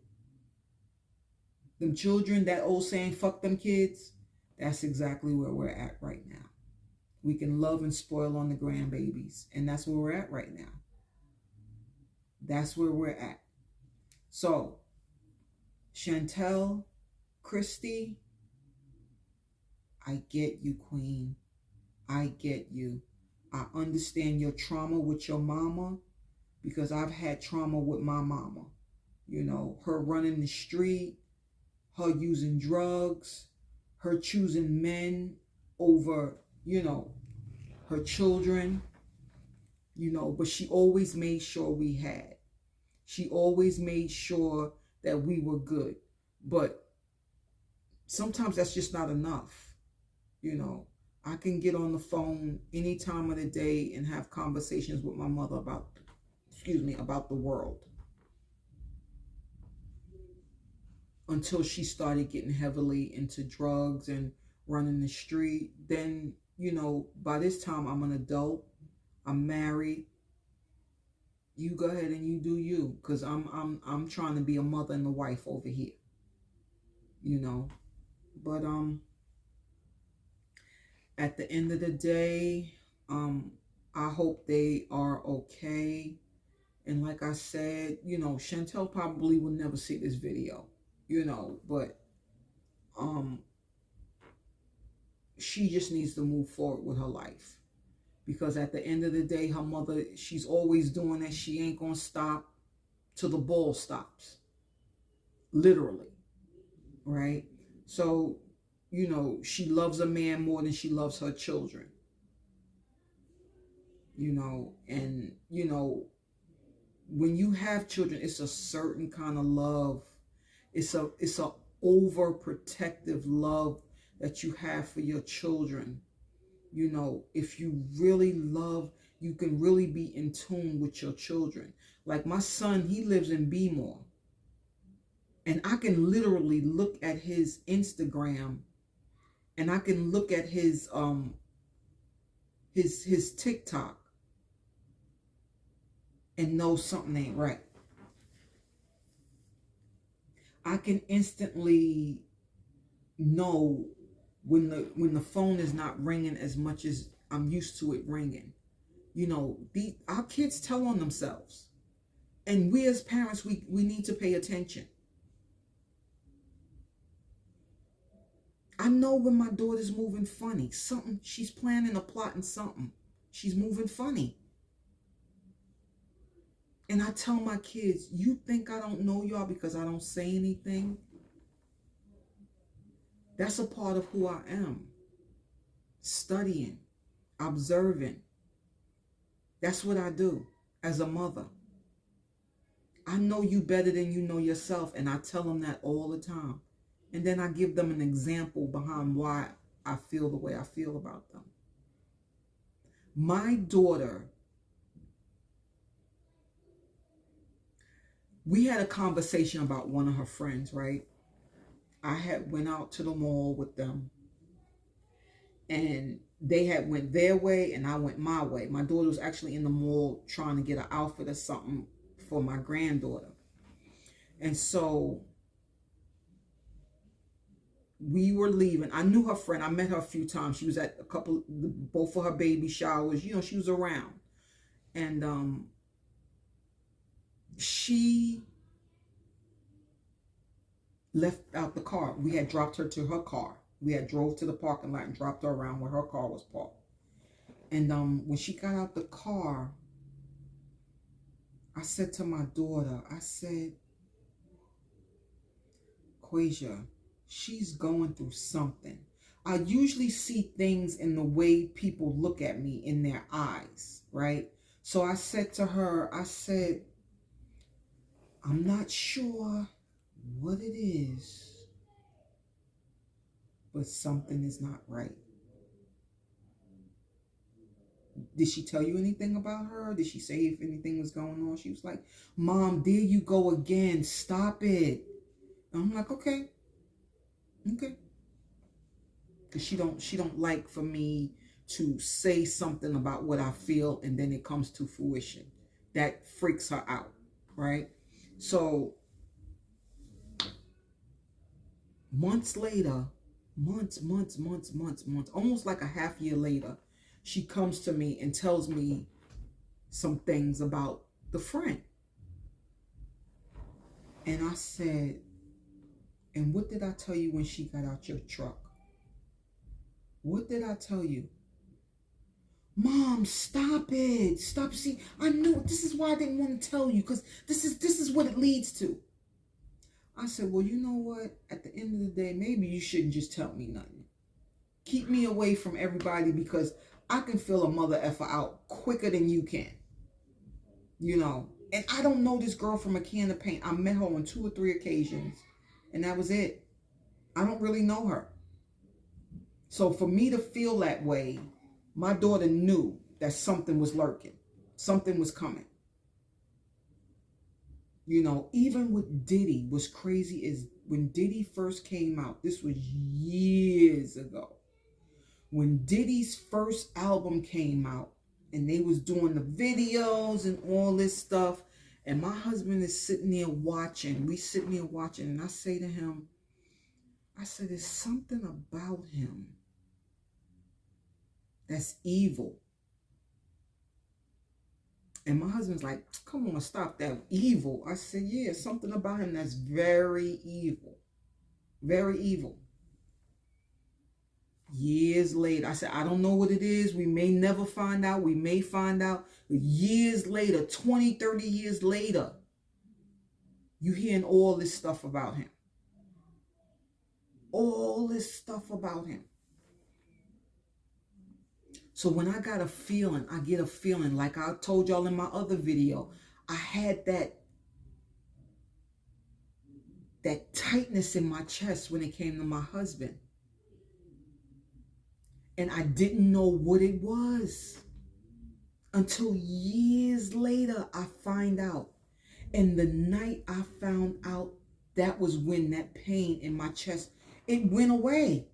[SPEAKER 1] Them children, that old saying, fuck them kids. That's exactly where we're at right now. We can love and spoil on the grandbabies. And that's where we're at right now. That's where we're at. So, Chantel, Christie, I get you, Queen. I get you. I understand your trauma with your mama because I've had trauma with my mama. You know, her running the street, her using drugs, her choosing men over, you know, her children, you know, but she always made sure we had. She always made sure that we were good. But sometimes that's just not enough. You know, I can get on the phone any time of the day and have conversations with my mother about, about the world. Until she started getting heavily into drugs and running the street. Then, you know, by this time I'm an adult. I'm married. You go ahead and you do you, because I'm trying to be a mother and a wife over here. You know. But at the end of the day, I hope they are okay. And like I said, you know, Chantel probably will never see this video. You know, but she just needs to move forward with her life. Because at the end of the day, her mother, she's always doing that. She ain't going to stop till the ball stops. Literally. Right? So, you know, she loves a man more than she loves her children. You know, and, you know, when you have children, it's a certain kind of love. It's a overprotective love that you have for your children. You know, if you really love, you can really be in tune with your children. Like my son, he lives in Bmore. And I can literally look at his Instagram and I can look at his TikTok and know something ain't right. I can instantly know when the phone is not ringing as much as I'm used to it ringing. You know, our kids tell on themselves. And we as parents, we need to pay attention. I know when my daughter's moving funny. Something, she's planning or plotting something. She's moving funny. And I tell my kids, you think I don't know y'all because I don't say anything? That's a part of who I am. Studying, observing. That's what I do as a mother. I know you better than you know yourself, and I tell them that all the time. And then I give them an example behind why I feel the way I feel about them. My daughter, we had a conversation about one of her friends, right? I had went out to the mall with them. And they had went their way and I went my way. My daughter was actually in the mall trying to get an outfit or something for my granddaughter. And so we were leaving. I knew her friend. I met her a few times. She was at both of her baby showers. You know, she was around. And she left out the car. We had dropped her to her car. We had drove to the parking lot and dropped her around where her car was parked. And when she got out the car, I said to my daughter, I said, Quasia, she's going through something. I usually see things in the way people look at me in their eyes, right? So I said to her, I said, I'm not sure what it is, but something is not right. Did she tell you anything about her? Did she say if anything was going on? She was like, Mom, there you go again. Stop it. And I'm like, okay. Because she don't like for me to say something about what I feel and then it comes to fruition. That freaks her out, right? So months later, months, almost like a half year later, she comes to me and tells me some things about the friend. And I said, and what did I tell you when she got out your truck? What did I tell you? Mom, stop it. Stop. See, I knew this is why I didn't want to tell you, because this is what it leads to. I said, well, you know what? At the end of the day, maybe you shouldn't just tell me nothing. Keep me away from everybody, because I can feel a mother effer out quicker than you can. You know, and I don't know this girl from a can of paint. I met her on 2 or 3 occasions, and that was it. I don't really know her. So for me to feel that way, my daughter knew that something was lurking. Something was coming. You know, even with Diddy, what's crazy is when Diddy first came out, this was years ago. When Diddy's first album came out and they was doing the videos and all this stuff, and my husband is sitting there watching. We sitting there watching, and I say to him, I said, there's something about him that's evil. And my husband's like, come on, stop that. Evil. I said, yeah, something about him that's very evil. Very evil. Years later, I said, I don't know what it is. We may never find out. We may find out. But years later, 20, 30 years later, you hearing all this stuff about him. All this stuff about him. So when I got a feeling, I get a feeling, like I told y'all in my other video, I had that tightness in my chest when it came to my husband. And I didn't know what it was until years later I find out. And the night I found out, that was when that pain in my chest, it went away.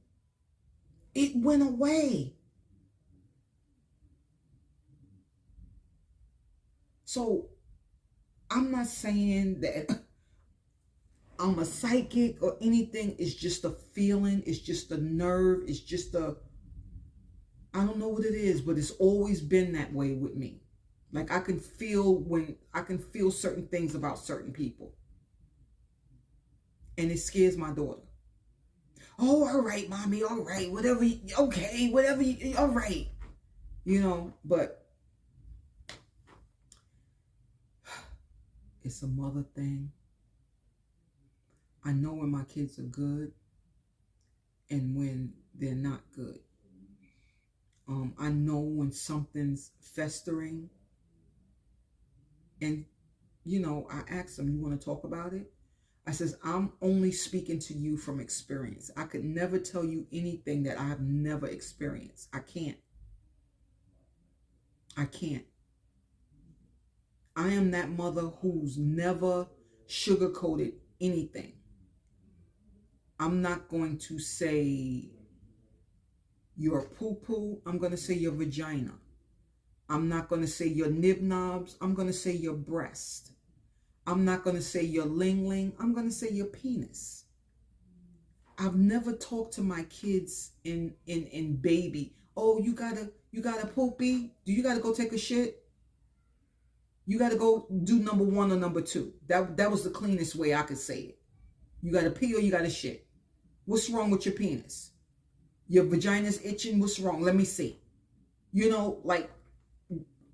[SPEAKER 1] It went away. So I'm not saying that I'm a psychic or anything. It's just a feeling. It's just a nerve. It's just I don't know what it is, but it's always been that way with me. Like I can feel certain things about certain people. And it scares my daughter. Oh, all right, mommy, all right, whatever, okay, whatever, all right. You know, but it's a mother thing. I know when my kids are good and when they're not good. I know when something's festering. And, you know, I asked them, you want to talk about it? I says, I'm only speaking to you from experience. I could never tell you anything that I have never experienced. I can't. I am that mother who's never sugarcoated anything. I'm not going to say your poo-poo. I'm going to say your vagina. I'm not going to say your nib-knobs. I'm going to say your breast. I'm not going to say your ling-ling. I'm going to say your penis. I've never talked to my kids in baby. Oh, you got a poopy? Do you gotta go take a shit? You gotta go do number one or number two. That was the cleanest way I could say it. You gotta pee or you gotta shit. What's wrong with your penis? Your vagina's itching. What's wrong? Let me see. You know, like,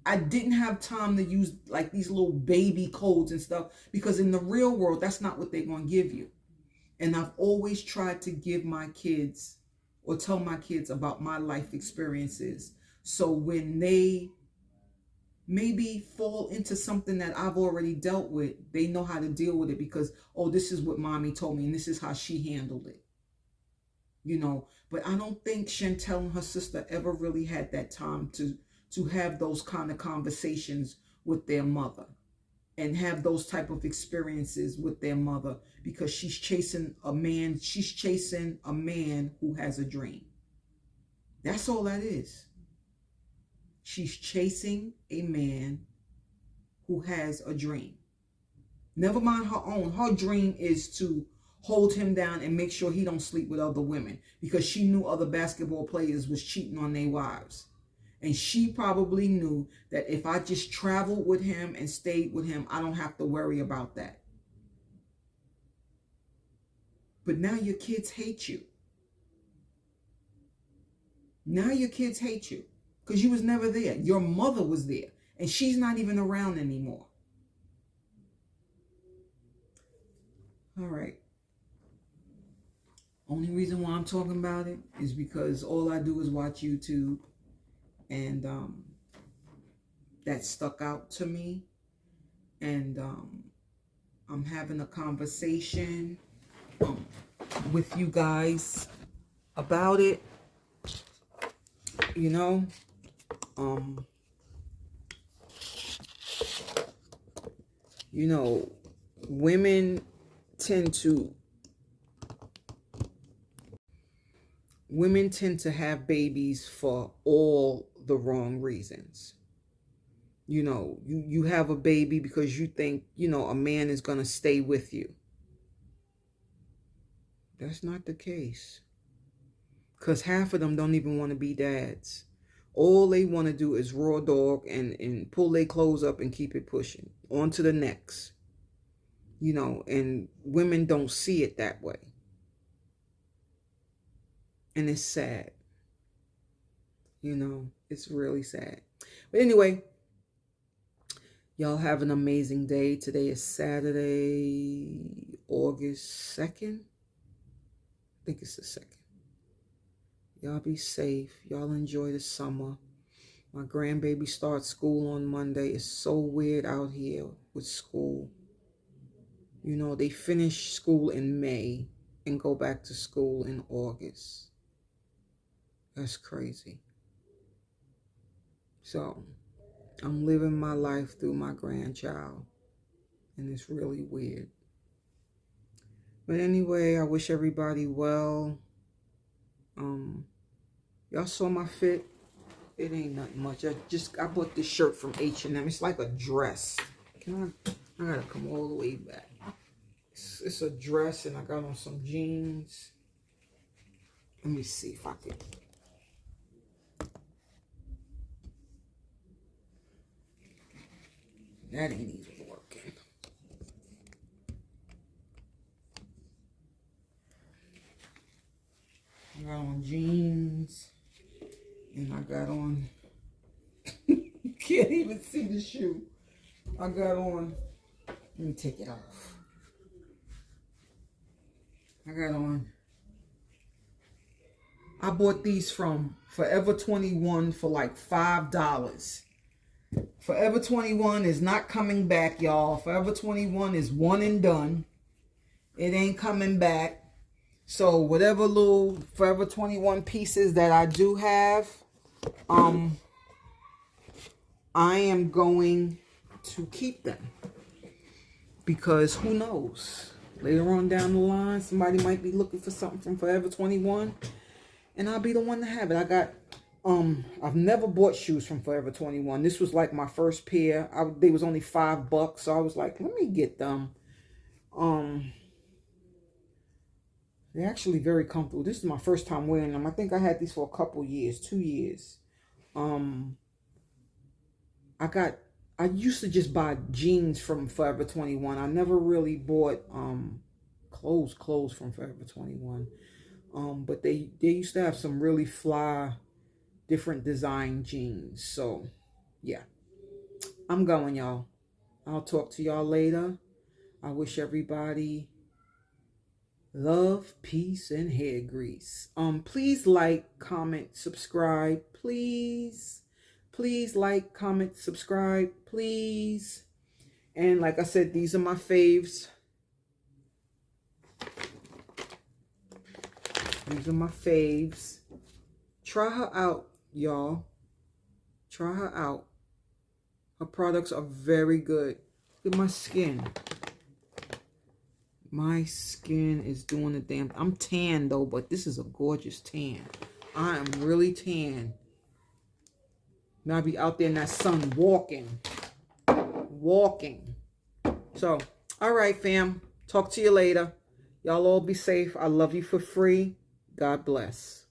[SPEAKER 1] I didn't have time to use like these little baby codes and stuff, because in the real world, that's not what they're going to give you. And I've always tried to give my kids or tell my kids about my life experiences. So when they maybe fall into something that I've already dealt with, they know how to deal with it, because, oh, this is what mommy told me and this is how she handled it. You know, but I don't think Chantel and her sister ever really had that time to have those kind of conversations with their mother and have those type of experiences with their mother, because she's chasing a man who has a dream. That's all that is. She's chasing a man who has a dream. Never mind her own. Her dream is to hold him down and make sure he don't sleep with other women, because she knew other basketball players was cheating on their wives. And she probably knew that if I just traveled with him and stayed with him, I don't have to worry about that. But now your kids hate you. Now your kids hate you because you was never there. Your mother was there and she's not even around anymore. All right. Only reason why I'm talking about it is because all I do is watch YouTube, and that stuck out to me, and I'm having a conversation with you guys about it. You know, women tend to have babies for all the wrong reasons. You know, you have a baby because you think, a man is going to stay with you. That's not the case. Because half of them don't even want to be dads. All they want to do is raw dog and pull their clothes up and keep it pushing. On to the next. And women don't see it that way. And it's sad. It's really sad. But anyway, y'all have an amazing day. Today is Saturday, August 2nd. I think it's the 2nd. Y'all be safe. Y'all enjoy the summer. My grandbaby starts school on Monday. It's so weird out here with school. They finish school in May and go back to school in August. That's crazy. So, I'm living my life through my grandchild. And it's really weird. But anyway, I wish everybody well. Y'all saw my fit. It ain't nothing much. I bought this shirt from H&M. It's like a dress. I gotta come all the way back. It's a dress, and I got on some jeans. Let me see if I can. That ain't even working. I got on jeans, and I got on, you can't even see the shoe. I got on, let me take it off. I bought these from Forever 21 for like $5. Forever 21 is not coming back, y'all. Forever 21 is one and done. It ain't coming back. So whatever little Forever 21 pieces that I do have, I am going to keep them. Because who knows? Later on down the line, somebody might be looking for something from Forever 21. And I'll be the one to have it. I've never bought shoes from Forever 21. This was like my first pair. They was only $5, so I was like, let me get them. They're actually very comfortable. This is my first time wearing them. I think I had these for a couple years, 2 years. I used to just buy jeans from Forever 21. I never really bought clothes from Forever 21. But they used to have some really fly, different design jeans. So yeah, I'm going, y'all. I'll talk to y'all later. I wish everybody love, peace, and hair grease. Please like, comment, subscribe. Please like, comment, subscribe, please. And like I said, these are my faves. These are my faves. Try her out, y'all. Try her out. Her products are very good. Look at my skin. My skin is doing the damn. I'm tan though, but this is a gorgeous tan. I am really tan. Now I be out there in that sun walking. So, all right, fam. Talk to you later. Y'all all be safe. I love you for free. God bless.